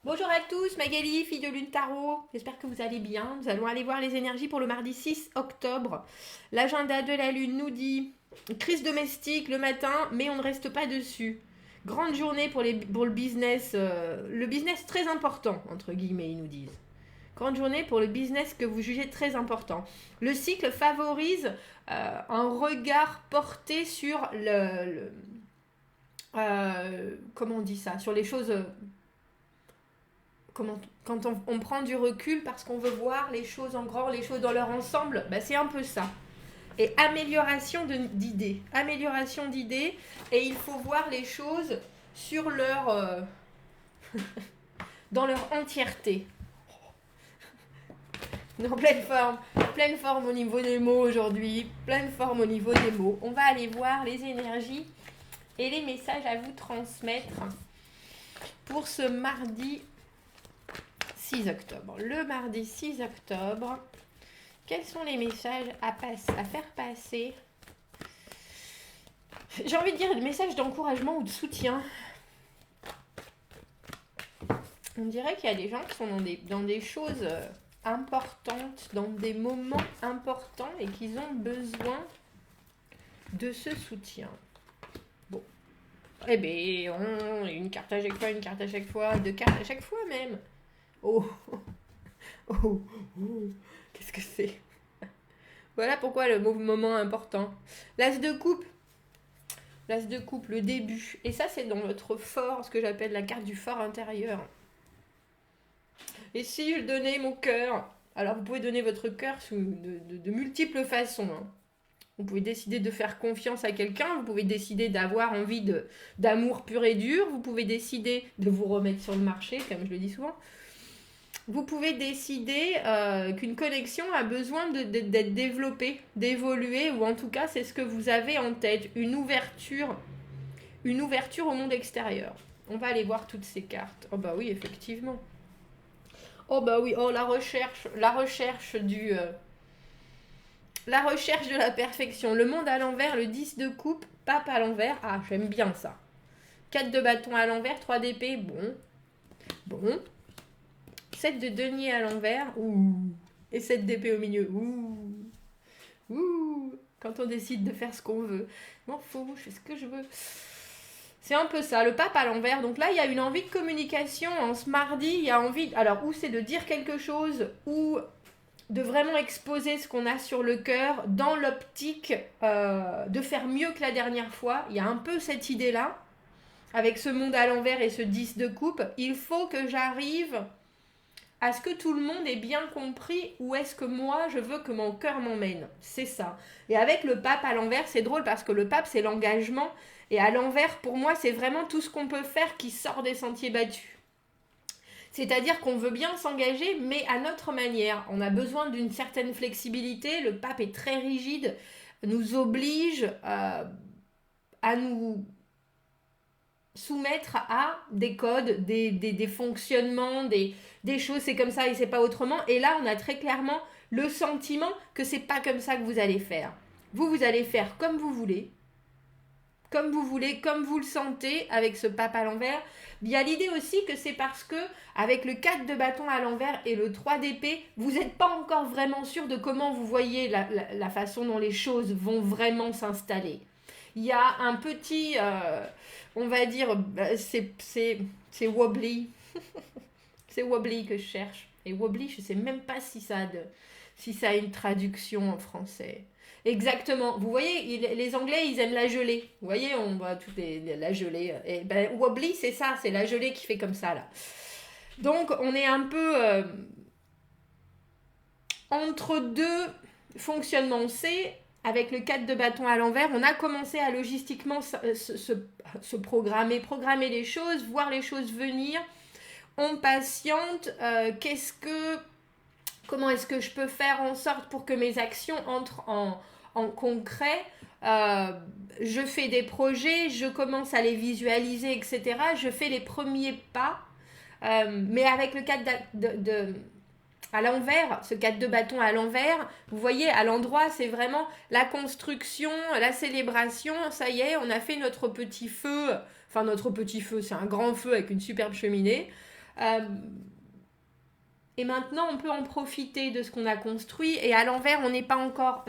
Bonjour à tous, Magali, fille de Lune Tarot. J'espère que vous allez bien. Nous allons aller voir les énergies pour le mardi 6 octobre. L'agenda de la Lune nous dit crise domestique le matin, mais on ne reste pas dessus. Grande journée pour le business très important, entre guillemets, ils nous disent. Grande journée pour le business que vous jugez très important. Le cycle favorise un regard porté sur comment on dit ça, sur les choses quand on prend du recul parce qu'on veut voir les choses en grand, les choses dans leur ensemble, bah c'est un peu ça. Et amélioration d'idées, et il faut voir les choses sur dans leur entièreté. En pleine forme au niveau des mots aujourd'hui, pleine forme au niveau des mots. On va aller voir les énergies et les messages à vous transmettre pour ce mardi 6 octobre. Le mardi 6 octobre, quels sont les messages à faire passer? J'ai envie de dire des messages d'encouragement ou de soutien. On dirait qu'il y a des gens qui sont dans des choses importantes, dans des moments importants et qu'ils ont besoin de ce soutien. Bon. Eh bien, une carte à chaque fois, deux cartes à chaque fois même. Oh, oh, oh, qu'est-ce que c'est? Voilà pourquoi le moment important. L'as de coupe. L'as de coupe, le début. Et ça, c'est dans votre fort, ce que j'appelle la carte du fort intérieur. Et si je donnais mon cœur? Alors, vous pouvez donner votre cœur de multiples façons. Hein. Vous pouvez décider de faire confiance à quelqu'un. Vous pouvez décider d'avoir envie d'amour pur et dur. Vous pouvez décider de vous remettre sur le marché, comme je le dis souvent. Vous pouvez décider qu'une connexion a besoin d'être développée, d'évoluer, ou en tout cas, c'est ce que vous avez en tête, une ouverture au monde extérieur. On va aller voir toutes ces cartes. Oh bah oui, effectivement. Oh bah oui, oh la recherche de la perfection. Le monde à l'envers, le 10 de coupe, pape à l'envers. Ah, j'aime bien ça. 4 de bâton à l'envers, 3 d'épée, bon. 7 de denier à l'envers, ouh. Et 7 d'épée au milieu, ouh. Quand on décide de faire ce qu'on veut. M'en fous, je fais ce que je veux. C'est un peu ça, le pape à l'envers. Donc là, il y a une envie de communication. En ce mardi, il y a envie... Alors, ou c'est de dire quelque chose, ou de vraiment exposer ce qu'on a sur le cœur dans l'optique de faire mieux que la dernière fois. Il y a un peu cette idée-là. Avec ce monde à l'envers et ce 10 de coupe, il faut que j'arrive à ce que tout le monde ait bien compris où est-ce que moi je veux que mon cœur m'emmène. C'est ça. Et avec le pape à l'envers, c'est drôle parce que le pape, c'est l'engagement. Et à l'envers, pour moi, c'est vraiment tout ce qu'on peut faire qui sort des sentiers battus. C'est-à-dire qu'on veut bien s'engager, mais à notre manière. On a besoin d'une certaine flexibilité. Le pape est très rigide, nous oblige à nous soumettre à des codes, des fonctionnements, des choses, c'est comme ça et c'est pas autrement. Et là, on a très clairement le sentiment que c'est pas comme ça que vous allez faire. Vous allez faire comme vous voulez, comme vous le sentez avec ce pape à l'envers. Il y a l'idée aussi que c'est parce que avec le 4 de bâton à l'envers et le 3 d'épée, vous n'êtes pas encore vraiment sûr de comment vous voyez la façon dont les choses vont vraiment s'installer. Il y a un petit, on va dire, c'est wobbly. C'est wobbly que je cherche. Et wobbly, je sais même pas si ça a une traduction en français. Exactement. Vous voyez, les Anglais, ils aiment la gelée. Vous voyez, on voit la gelée. Et ben, wobbly, c'est ça, c'est la gelée qui fait comme ça, là. Donc, on est un peu entre deux fonctionnements. On sait, avec le 4 de bâton à l'envers, on a commencé à logistiquement se programmer les choses, voir les choses venir. On patiente. Comment est-ce que je peux faire en sorte pour que mes actions entrent en concret? Je fais des projets, je commence à les visualiser, etc. Je fais les premiers pas. Mais avec le 4 à l'envers, ce 4 de bâton à l'envers, vous voyez, à l'endroit, c'est vraiment la construction, la célébration. Ça y est, on a fait notre petit feu. Enfin, notre petit feu, c'est un grand feu avec une superbe cheminée. Et maintenant, on peut en profiter de ce qu'on a construit. Et à l'envers, on n'est pas encore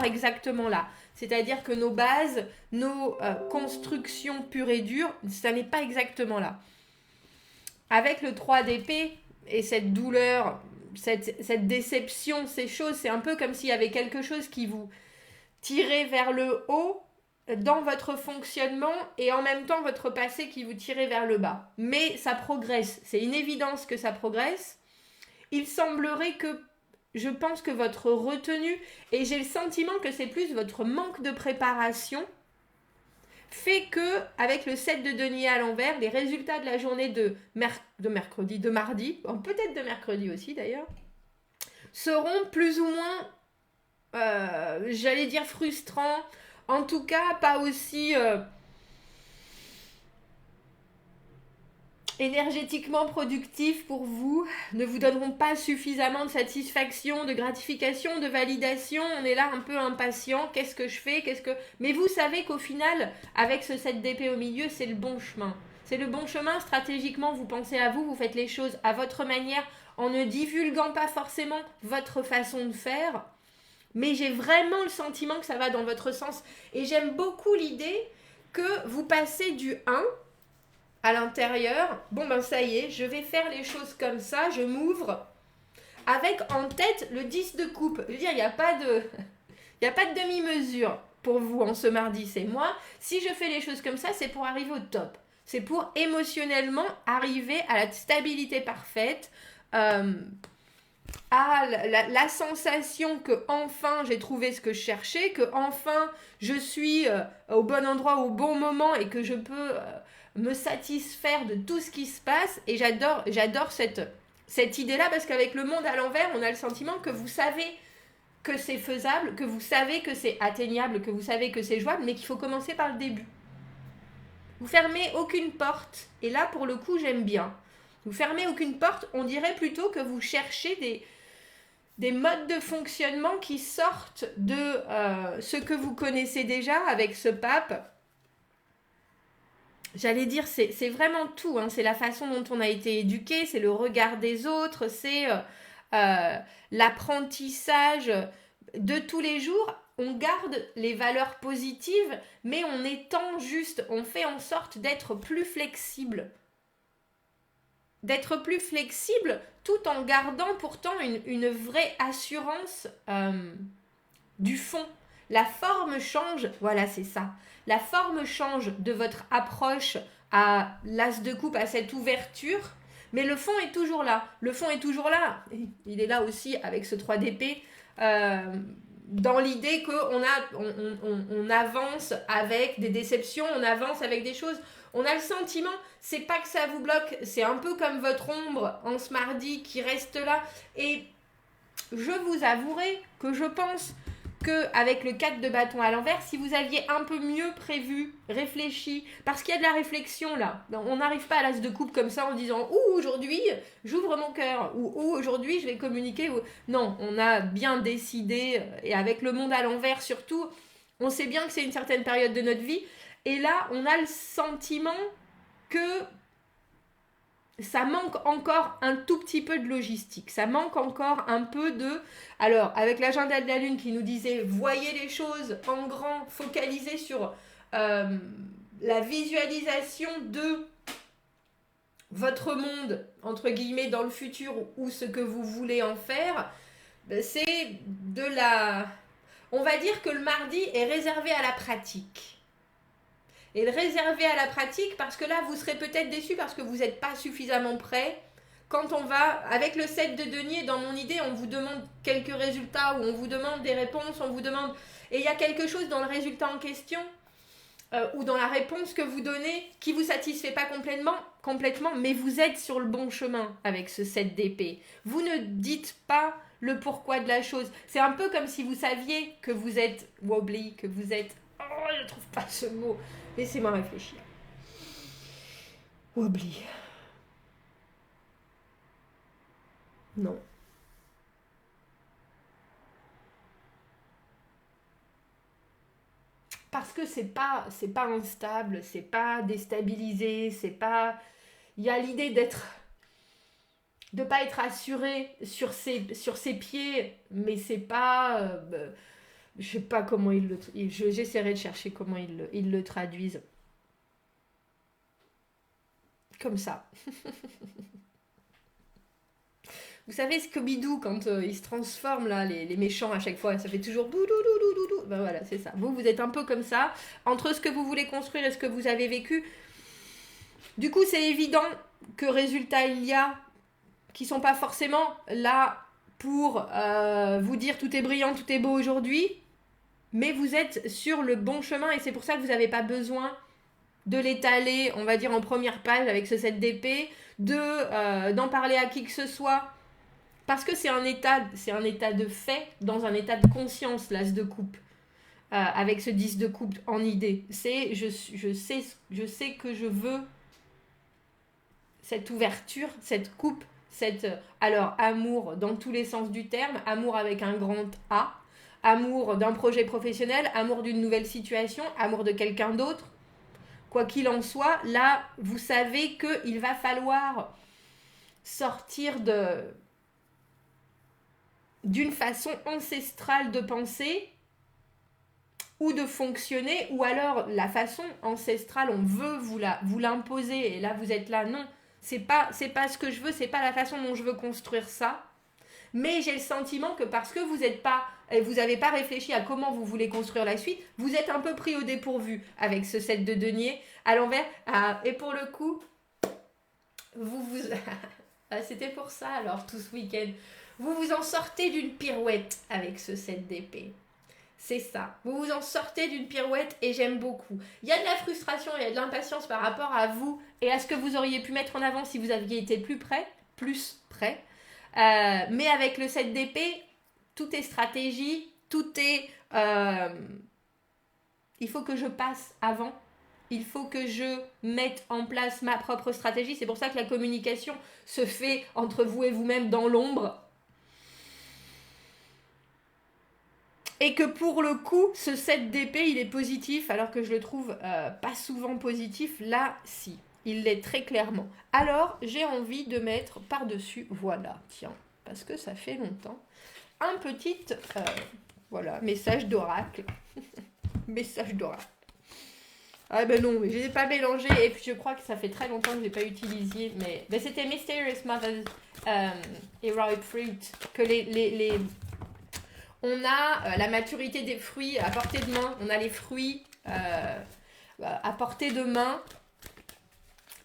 exactement là. C'est-à-dire que nos bases, nos constructions pures et dures, ça n'est pas exactement là. Avec le 3 d'épée et cette douleur, cette déception, ces choses, c'est un peu comme s'il y avait quelque chose qui vous tirait vers le haut dans votre fonctionnement et en même temps votre passé qui vous tirait vers le bas. Mais ça progresse, c'est une évidence que ça progresse. Il semblerait que, je pense que votre retenue, et j'ai le sentiment que c'est plus votre manque de préparation, fait que, avec le 7 de denier à l'envers, les résultats de la journée de mardi, peut-être de mercredi aussi d'ailleurs, seront plus ou moins, j'allais dire frustrants, en tout cas pas aussi énergétiquement productifs pour vous, ne vous donneront pas suffisamment de satisfaction, de gratification, de validation. On est là un peu impatient, qu'est-ce que je fais, Mais vous savez qu'au final, avec ce 7 d'épée au milieu, c'est le bon chemin. C'est le bon chemin, stratégiquement, vous pensez à vous, vous faites les choses à votre manière, en ne divulguant pas forcément votre façon de faire. Mais j'ai vraiment le sentiment que ça va dans votre sens. Et j'aime beaucoup l'idée que vous passez du 1 à l'intérieur. Bon ben ça y est, je vais faire les choses comme ça, je m'ouvre. Avec en tête le 10 de coupe. Je veux dire, il n'y a pas de demi-mesure pour vous en ce mardi, c'est moi. Si je fais les choses comme ça, c'est pour arriver au top. C'est pour émotionnellement arriver à la stabilité parfaite, à la sensation que enfin j'ai trouvé ce que je cherchais, que enfin je suis au bon endroit au bon moment et que je peux me satisfaire de tout ce qui se passe. Et j'adore cette idée-là, parce qu'avec le monde à l'envers, on a le sentiment que vous savez que c'est faisable, que vous savez que c'est atteignable, que vous savez que c'est jouable, mais qu'il faut commencer par le début. Vous fermez aucune porte, et là pour le coup j'aime bien. Vous fermez aucune porte, on dirait plutôt que vous cherchez des modes de fonctionnement qui sortent de ce que vous connaissez déjà avec ce pape. J'allais dire, c'est vraiment tout, hein. C'est la façon dont on a été éduqué, c'est le regard des autres, c'est l'apprentissage de tous les jours. On garde les valeurs positives, mais on étend juste, on fait en sorte d'être plus flexible. D'être plus flexible tout en gardant pourtant une vraie assurance du fond. La forme change, voilà, c'est ça. La forme change de votre approche à l'as de coupe, à cette ouverture, mais le fond est toujours là. Le fond est toujours là. Il est là aussi avec ce 3 d'épée, dans l'idée qu'on avance avec des déceptions, on avance avec des choses. On a le sentiment, c'est pas que ça vous bloque, c'est un peu comme votre ombre en ce mardi qui reste là. Et je vous avouerai que je pense qu'avec le 4 de bâton à l'envers, si vous aviez un peu mieux prévu, réfléchi, parce qu'il y a de la réflexion là. On n'arrive pas à l'as de coupe comme ça en disant « Ouh, aujourd'hui, j'ouvre mon cœur » ou « Ouh, aujourd'hui, je vais communiquer ». Non, on a bien décidé, et avec le monde à l'envers surtout, on sait bien que c'est une certaine période de notre vie. Et là, on a le sentiment que ça manque encore un tout petit peu de logistique. Ça manque encore un peu de... Alors, avec l'agenda de la Lune qui nous disait « Voyez les choses en grand, focalisez sur la visualisation de votre monde, entre guillemets, dans le futur ou ce que vous voulez en faire », c'est de la... On va dire que le mardi est réservé à la pratique. Et le réserver à la pratique, parce que là, vous serez peut-être déçu parce que vous n'êtes pas suffisamment prêt. Quand on va, avec le 7 de denier, dans mon idée, on vous demande quelques résultats, ou on vous demande des réponses, on vous demande... Et il y a quelque chose dans le résultat en question, ou dans la réponse que vous donnez, qui ne vous satisfait pas complètement, mais vous êtes sur le bon chemin avec ce 7 d'épée. Vous ne dites pas le pourquoi de la chose. C'est un peu comme si vous saviez que vous êtes wobbly, que vous êtes... Oh, je ne trouve pas ce mot. Laissez-moi réfléchir. Wobbly. Non. Parce que c'est pas instable, c'est pas déstabilisé, c'est pas... Il y a l'idée d'être pas être assuré sur ses pieds, mais c'est pas... je sais pas comment j'essaierai de chercher comment ils le traduisent. Comme ça. Vous savez, Scooby-Doo, quand ils se transforment, là, les méchants, à chaque fois, ça fait toujours dou dou dou dou dou. Ben voilà, c'est ça. Vous êtes un peu comme ça. Entre ce que vous voulez construire et ce que vous avez vécu. Du coup, c'est évident que résultats il y a qui sont pas forcément là pour vous dire tout est brillant, tout est beau aujourd'hui. Mais vous êtes sur le bon chemin et c'est pour ça que vous n'avez pas besoin de l'étaler, on va dire, en première page avec ce set d'épée, d'en parler à qui que ce soit. Parce que c'est un état de fait, dans un état de conscience, l'as de coupe, avec ce 10 de coupe en idée. C'est, je sais que je veux cette ouverture, cette coupe, alors, amour dans tous les sens du terme, amour avec un grand A, amour d'un projet professionnel, amour d'une nouvelle situation, amour de quelqu'un d'autre. Quoi qu'il en soit, là, vous savez qu'il va falloir sortir d'une façon ancestrale de penser ou de fonctionner, ou alors la façon ancestrale, on veut vous l'imposer, et là vous êtes là, non, c'est pas ce que je veux, c'est pas la façon dont je veux construire ça, mais j'ai le sentiment que parce que vous n'avez pas réfléchi à comment vous voulez construire la suite, vous êtes un peu pris au dépourvu avec ce set de denier à l'envers, et pour le coup, c'était pour ça alors tout ce week-end. Vous vous en sortez d'une pirouette avec ce set d'épée. C'est ça. Vous vous en sortez d'une pirouette et j'aime beaucoup. Il y a de la frustration, il y a de l'impatience par rapport à vous et à ce que vous auriez pu mettre en avant si vous aviez été plus près. Mais avec le set d'épée, tout est stratégie, tout est... il faut que je passe avant. Il faut que je mette en place ma propre stratégie. C'est pour ça que la communication se fait entre vous et vous-même dans l'ombre. Et que pour le coup, ce set d'épée, il est positif, alors que je le trouve pas souvent positif. Là, si, il l'est très clairement. Alors, j'ai envie de mettre par-dessus, voilà, tiens, parce que ça fait longtemps, un petit, message d'oracle. Message d'oracle. Ah ben non, mais je ne les ai pas mélangés, et puis je crois que ça fait très longtemps que je ne l'ai pas utilisé, mais c'était Mysterious Mother's Heroic Fruit, que on a la maturité des fruits à portée de main. On a les fruits à portée de main.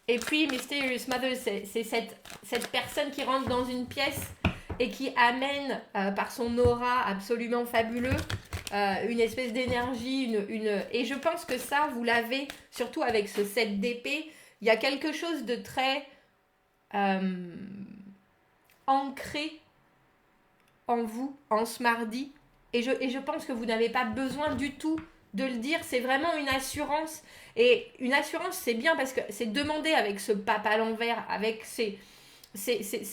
Et puis, Mysterious Mother, c'est cette personne qui rentre dans une pièce et qui amène, par son aura absolument fabuleux, une espèce d'énergie. Et je pense que ça, vous l'avez, surtout avec ce set d'épée. Il y a quelque chose de très ancré en vous, en ce mardi, et je pense que vous n'avez pas besoin du tout de le dire, c'est vraiment une assurance, et une assurance c'est bien parce que c'est demandé avec ce pape à l'envers, avec ces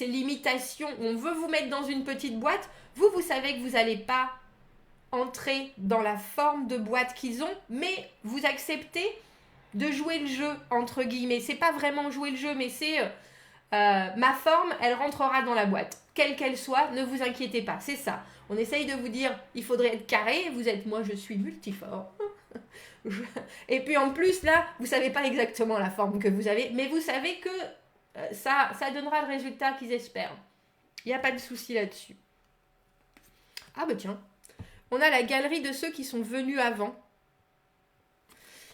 limitations, on veut vous mettre dans une petite boîte, vous savez que vous n'allez pas entrer dans la forme de boîte qu'ils ont, mais vous acceptez de jouer le jeu, entre guillemets, c'est pas vraiment jouer le jeu, mais c'est... ma forme, elle rentrera dans la boîte. Quelle qu'elle soit, ne vous inquiétez pas. C'est ça. On essaye de vous dire, il faudrait être carré. Vous êtes, moi, je suis multiforme. Et puis en plus, là, vous ne savez pas exactement la forme que vous avez. Mais vous savez que ça donnera le résultat qu'ils espèrent. Il n'y a pas de souci là-dessus. Ah bah tiens. On a la galerie de ceux qui sont venus avant.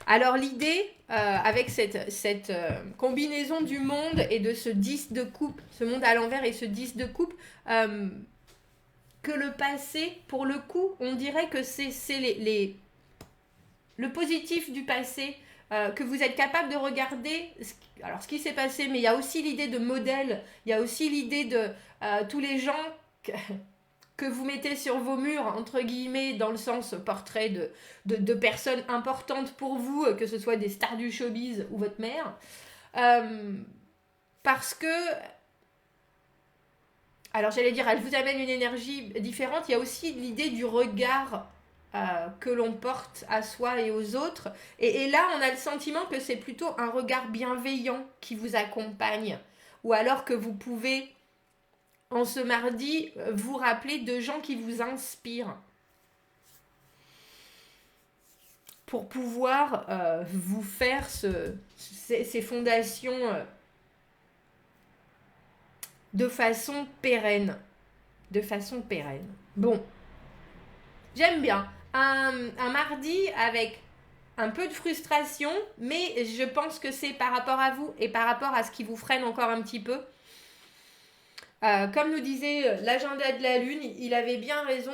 Alors l'idée, avec cette combinaison du monde et de ce 10 de coupe, ce monde à l'envers et ce 10 de coupe, que le passé, pour le coup, on dirait que c'est le positif du passé, que vous êtes capable de regarder ce qui s'est passé, mais il y a aussi l'idée de modèle, il y a aussi l'idée de tous les gens... que vous mettez sur vos murs, entre guillemets, dans le sens portrait de personnes importantes pour vous, que ce soit des stars du showbiz ou votre mère. Parce que, alors j'allais dire, elle vous amène une énergie différente. Il y a aussi l'idée du regard que l'on porte à soi et aux autres. Et là, on a le sentiment que c'est plutôt un regard bienveillant qui vous accompagne. Ou alors que vous pouvez... en ce mardi, vous rappeler de gens qui vous inspirent pour pouvoir vous faire ces fondations de façon pérenne. De façon pérenne. Bon, j'aime bien. Un mardi avec un peu de frustration, mais je pense que c'est par rapport à vous et par rapport à ce qui vous freine encore un petit peu. Comme nous disait l'agenda de la Lune, il avait bien raison.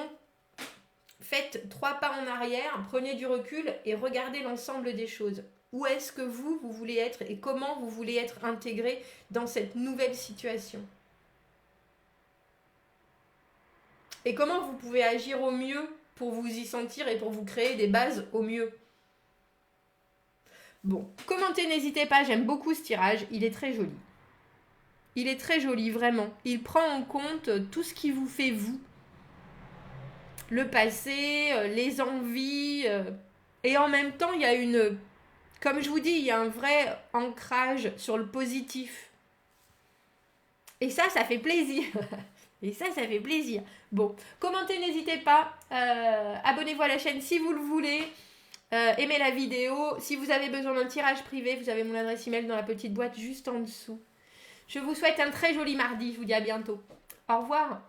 Faites 3 pas en arrière, prenez du recul et regardez l'ensemble des choses. Où est-ce que vous voulez être et comment vous voulez être intégré dans cette nouvelle situation. Et comment vous pouvez agir au mieux pour vous y sentir et pour vous créer des bases au mieux. Bon, commentez, n'hésitez pas, j'aime beaucoup ce tirage, il est très joli. Il est très joli, vraiment. Il prend en compte tout ce qui vous fait vous. Le passé, les envies. Et en même temps, il y a une... Comme je vous dis, il y a un vrai ancrage sur le positif. Et ça fait plaisir. Et ça fait plaisir. Bon, commentez, n'hésitez pas. Abonnez-vous à la chaîne si vous le voulez. Aimez la vidéo. Si vous avez besoin d'un tirage privé, vous avez mon adresse email dans la petite boîte juste en dessous. Je vous souhaite un très joli mardi. Je vous dis à bientôt. Au revoir.